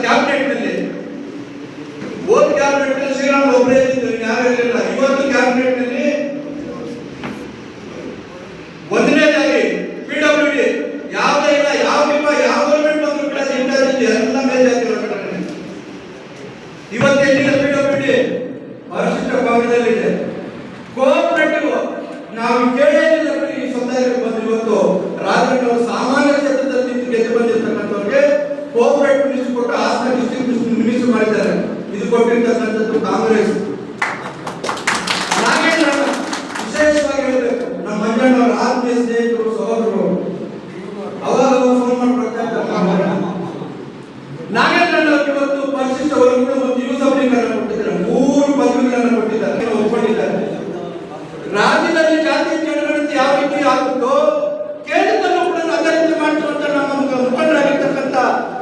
Cabinet ನಲ್ಲಿ ಓದ್ cabinet ನಲ್ಲಿ ಶ್ರೀರಾಮ್ ಒಬ್ಬರೇ ಇದ್ದು ಯಾರಿರಲಿಲ್ಲ. ಇವತ್ತು ಕ್ಯಾಬಿನೆಟ್ ನಲ್ಲಿ ಒಂದನೇದಾಗಿ PWD ಯಾವುದೇ ಇಲ್ಲ, ಯಾವ ಗೌರ್ಮೆಂಟ್ ಬಂದ್ರು ಕೂಡ ಎಲ್ಲ ಮೇಲ್ಜಾತಿ ವರ್ಗದಲ್ಲಿ ಇವತ್ತೆಲ್ಲಿನ PWD ಪರಿಶಿಷ್ಟ ಭಾಗದಲ್ಲಿದೆ. ಕೋಆಪರೇಟಿವ್ ನಾವು ಕೇಳಿಲ್ಲ ಈ ಸಮುದಾಯಕ್ಕೆ ಬಂದು ಇವತ್ತು ರಾಜ್ಯಗಳು ಸಾಮಾನ್ಯ ಕ್ಷೇತ್ರದಲ್ಲಿ ಗೆದ್ದು ಬಂದಿರತಕ್ಕಂಥವ್ರಿಗೆ ಕೋಆಪರೇಟಿವ್ ಲಿಸ್ಟ್ ಕೊಟ್ಟು ಹಾಸನ ಡಿಸ್ಟ್ರಿಕ್ಟ್ ಮಿನಿಸ್ಟರ್ ಮಾಡಿದ್ದಾರೆ. ಇದು ಕೊಟ್ಟಿರ್ತಕ್ಕಂಥದ್ದು ಕಾಂಗ್ರೆಸ್. ನಾಗೇಂದ್ರ ವಿಶೇಷವಾಗಿ ಹೇಳಬೇಕು, ನಮ್ಮ ಮಂಜಣ್ಣವರ ಆತ್ಮೀಯ ಸ್ನೇಹಿತರು, ಸಹೋದರರು. ಅವಾಗ ಫೋನ್ ಮಾಡ್ಕೊಳ್ತಾರೆ ನಾಗೇಂದ್ರನವರು ಇವತ್ತು ಪರಿಶಿಷ್ಟ ವರ್ಗಗಳು ಮತ್ತು ಯುವಸಬಲೀಕರಣ ಕೊಟ್ಟಿದ್ದಾರೆ. 3 ಪದವಿಗಳನ್ನು ಕೊಟ್ಟಿದ್ದಾರೆ, ಒಪ್ಪಿಕೊಂಡಿದ್ದಾರೆ. ರಾಜ್ಯದಲ್ಲಿ ಜಾತಿ ಜನಗಣತಿ ಯಾವ ರೀತಿ ಆಗುತ್ತೋ ಕೇಂದ್ರದಲ್ಲೂ ಕೂಡ ಅದೇ ರೀತಿ ಮಾಡುವಂತ ನಮ್ಮ ಮುಖಂಡರಾಗಿರ್ತಕ್ಕಂಥ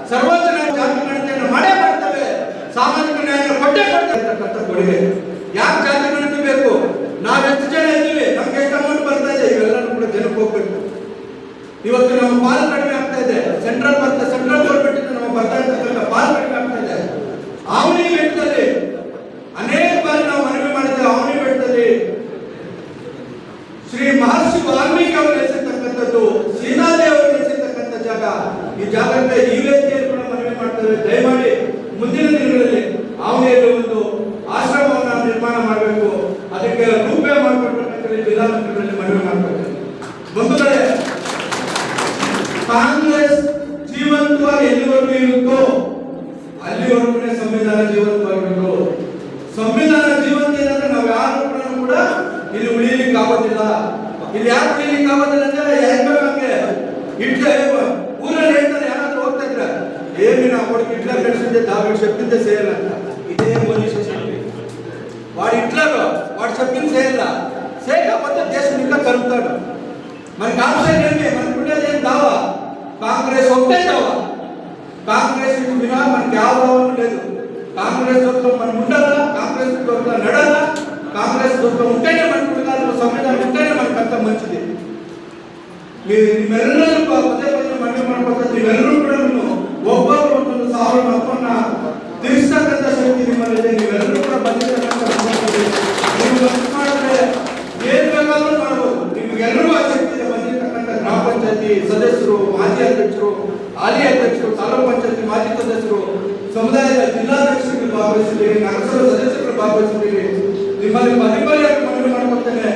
ಸರ್ವೋಚ್ಚ ಜಾತಿ ಗಣತಿಯನ್ನು ಮಾಡೇ ಮಾಡ್ತವೆ, ಸಾಮಾಜಿಕ ನ್ಯಾಯ ಕೊಟ್ಟೇ ಕೊಡ್ತಕ್ಕಂಥ ಕೊಡುಗೆ. ಯಾಕೆ ಜಾತಿ ಗಣತಿ ಬೇಕು? ನಾವೆಷ್ಟು ಜನ ಇದ್ದೀವಿ, ನಮ್ಗೆ ಎಷ್ಟು ಅಮೌಂಟ್ ಬರ್ತಾ ಇದೆ, ಇವೆಲ್ಲರೂ ಕೂಡ ಜನಕ್ಕೆ ಹೋಗ್ಬೇಕು. ಇವತ್ತು ನಮ್ಮ ಪಾಲು ಕಡಿಮೆ ಆಗ್ತಾ ಇದೆ. ಸೆಂಟ್ರಲ್ ಗೌರ್ಮೆಂಟ್ ಇಂದ ನಮ್ಮ ಬರ್ತಾ ಇರ್ತಕ್ಕಂಥ ಪಾಲು ಕಡಿಮೆ ಆಗ್ತಾ ಇದೆ. ಆವನಿ ಬೆಟ್ಟದಲ್ಲಿ ಅನೇಕ ಬಾರಿ ನಾವು ಮನವಿ ಮಾಡಿದ್ದೇವೆ. ಆವನಿ ಬೆಟ್ಟದಲ್ಲಿ ಶ್ರೀ ಮಹರ್ಷಿ ವಾಲ್ಮೀಕಿ ಅವರು ನೆಲೆಸಿರ್ತಕ್ಕಂಥದ್ದು, ಸೀತಾದೇವಿ ಅವರು ನೆಲೆಸಿರ್ತಕ್ಕಂಥ ಜಾಗ. ಈ ಜಾಗಕ್ಕೆ ಈ ವೇದಿಕೆಯಲ್ಲಿ ಕೂಡ ಮನವಿ ಮಾಡ್ತೇವೆ. ದಯಮಾಡಿ ಮುಂದಿನ ದಿನಗಳಲ್ಲಿ ಆವನಿಯಲ್ಲಿ ಒಂದು ಆಶ್ರಮವನ್ನು ನಿರ್ಮಾಣ ಮಾಡಬೇಕು. ಅದಕ್ಕೆ ರೂಪೇ ಮಾಡಿಕೊಡ್ಬೇಕಂತ ಜಿಲ್ಲಾ ಮಂತ್ರಿಗಳಲ್ಲಿ ಮನವಿ ಮಾಡಬೇಕು. ಬಂಧುಗಳೇ, ಕಾಂಗ್ರೆಸ್ ಜೀವಂತವಾಗಿ ಎಲ್ಲಿವರೆಗೂ ಇರುತ್ತೋ ಅಲ್ಲಿವರೆಗೂ ಸಂವಿಧಾನ ಜೀವಂತವಾಗಿರುತ್ತೋ. ಸಂವಿಧಾನ ಜೀವಂತ ಏನಂದ್ರೆ ನಾವು ಯಾರು ಕೂಡ ಇಲ್ಲಿ ಉಳಿಲಿಕ್ಕೆ ಆಗೋದಿಲ್ಲ. ಇಲ್ಲಿ ಯಾರು ಉಳಿಲಿಕ್ಕೆ ಆಗೋದಿಲ್ಲ ಅಂದ್ರೆ ಹೇಳ್ಬೇಕಂಗೆ ಊರಲ್ಲಿ ಹೇಳ್ತಾರೆ, ಯಾರಾದ್ರೂ ಹೋಗ್ತಾ ಇದ್ರೆ ఏమి నా కొడుకు హిట్లర్ నడిచిందే దావిడ్ చెప్పిందే చేయాలంట. ఇదే మోదీ శక్తి. వాడు హిట్లర్, వాడు చెప్పింది చేయాలా, చేయకపోతే దేశం ఇంకా కలుపుతాడు. మనకి ఆప్షన్ ఏంటి? మనకు ఉండేది ఏం దావా? కాంగ్రెస్ ఒకటే దావా. కాంగ్రెస్ వినా మనకి యావరం లేదు. కాంగ్రెస్ తోట్లో మనం ఉండాలా, కాంగ్రెస్ తోట్లో నడాలా, కాంగ్రెస్ తోట్లో ఉంటేనే మనకు ఉండాలి, సంవిధానం ఉంటేనే మనకంతా మంచిది. మీరెల్లరూ పదే పదే మళ్ళీ మనకు ನೀವೆಲ್ಲರೂ ಕೂಡ ಒಬ್ಬರು ಒಂದು ಸಾವಿರ ಮಕ್ಕಳನ್ನ ತಿಳಿಸ್ತಕ್ಕಂಥ ಶಕ್ತಿ ನಿಮ್ಮಲ್ಲಿದೆ. ನೀವೆಲ್ಲರೂ ಕೂಡ ಬಂದಿರತಕ್ಕಂಥ ನೀವು ಮಾಡಿದ್ರೆ ಏನ್ ಬೇಕಾದ್ರೂ ಮಾಡಬಹುದು. ನಿಮ್ಗೆಲ್ಲರೂ ಆ ಶಕ್ತಿ ಬಂದಿರತಕ್ಕಂಥ ಗ್ರಾಮ ಪಂಚಾಯತಿ ಸದಸ್ಯರು, ಮಾಜಿ ಅಧ್ಯಕ್ಷರು, ಹಾಲಿ ಅಧ್ಯಕ್ಷರು, ತಾಲೂಕು ಪಂಚಾಯತಿ ಮಾಜಿ ಸದಸ್ಯರು, ಸಮುದಾಯದ ಜಿಲ್ಲಾಧ್ಯಕ್ಷರು ಭಾಗವಹಿಸಿದ್ದೀರಿ, ನಗರಸಭೆ ಸದಸ್ಯರು ಭಾಗವಹಿಸಿದ್ದೀರಿ. ನಿಮ್ಮಲ್ಲಿ ಮನವಿ ಮಾಡ್ಕೊಳ್ತೇನೆ,